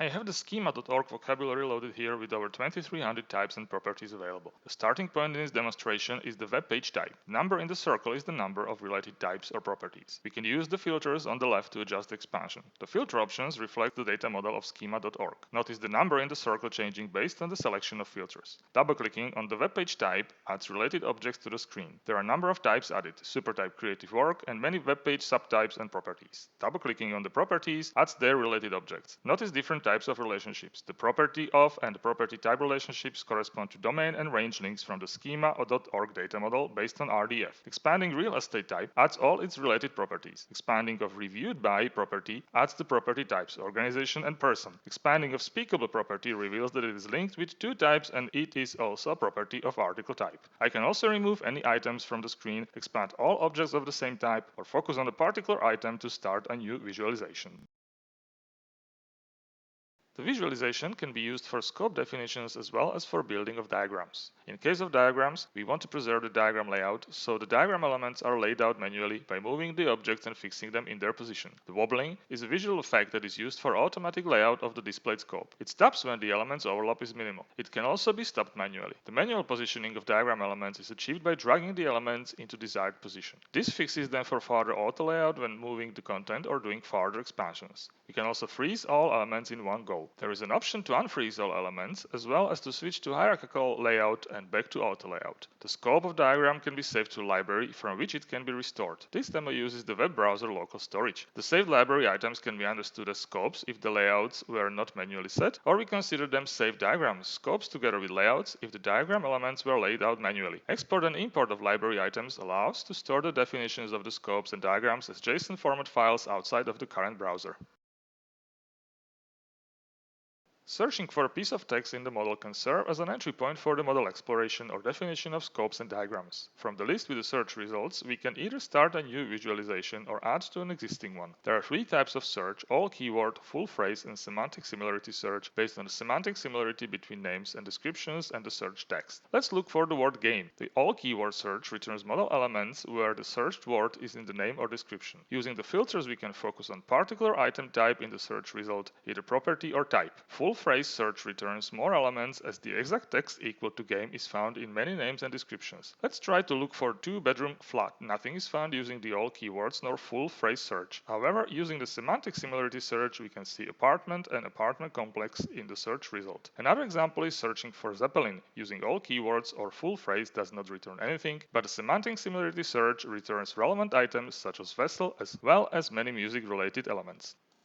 I have the schema.org vocabulary loaded here with over 2300 types and properties available. The starting point in this demonstration is the web page type. The number in the circle is the number of related types or properties. We can use the filters on the left to adjust the expansion. The filter options reflect the data model of schema.org. Notice the number in the circle changing based on the selection of filters. Double-clicking on the web page type adds related objects to the screen. There are a number of types added: supertype creative work and many web page subtypes and properties. Double-clicking on the properties adds their related objects. Notice different types of relationships. The property of and the property type relationships correspond to domain and range links from the schema.org data model based on RDF. Expanding real estate type adds all its related properties. Expanding of reviewed by property adds the property types organization and person. Expanding of speakable property reveals that it is linked with two types and it is also a property of article type. I can also remove any items from the screen, expand all objects of the same type, or focus on a particular item to start a new visualization. The visualization can be used for scope definitions as well as for building of diagrams. In case of diagrams, we want to preserve the diagram layout, so the diagram elements are laid out manually by moving the objects and fixing them in their position. The wobbling is a visual effect that is used for automatic layout of the displayed scope. It stops when the elements overlap is minimal. It can also be stopped manually. The manual positioning of diagram elements is achieved by dragging the elements into desired position. This fixes them for further auto layout when moving the content or doing further expansions. We can also freeze all elements in one go. There is an option to unfreeze all elements, as well as to switch to hierarchical layout and back to auto layout. The scope of diagram can be saved to a library from which it can be restored. This demo uses the web browser local storage. The saved library items can be understood as scopes if the layouts were not manually set, or we consider them saved diagrams, scopes together with layouts if the diagram elements were laid out manually. Export and import of library items allows to store the definitions of the scopes and diagrams as JSON format files outside of the current browser. Searching for a piece of text in the model can serve as an entry point for the model exploration or definition of scopes and diagrams. From the list with the search results, we can either start a new visualization or add to an existing one. There are three types of search: all keyword, full phrase, and semantic similarity search based on the semantic similarity between names and descriptions and the search text. Let's look for the word game. The all keyword search returns model elements where the searched word is in the name or description. Using the filters, we can focus on particular item type in the search result, either property or type. Full phrase search returns more elements as the exact text equal to game is found in many names and descriptions. Let's try to look for two-bedroom flat. Nothing is found using the all keywords nor full phrase search. However, using the semantic similarity search, we can see apartment and apartment complex in the search result. Another example is searching for Zeppelin. Using all keywords or full phrase does not return anything, but the semantic similarity search returns relevant items such as vessel as well as many music-related elements.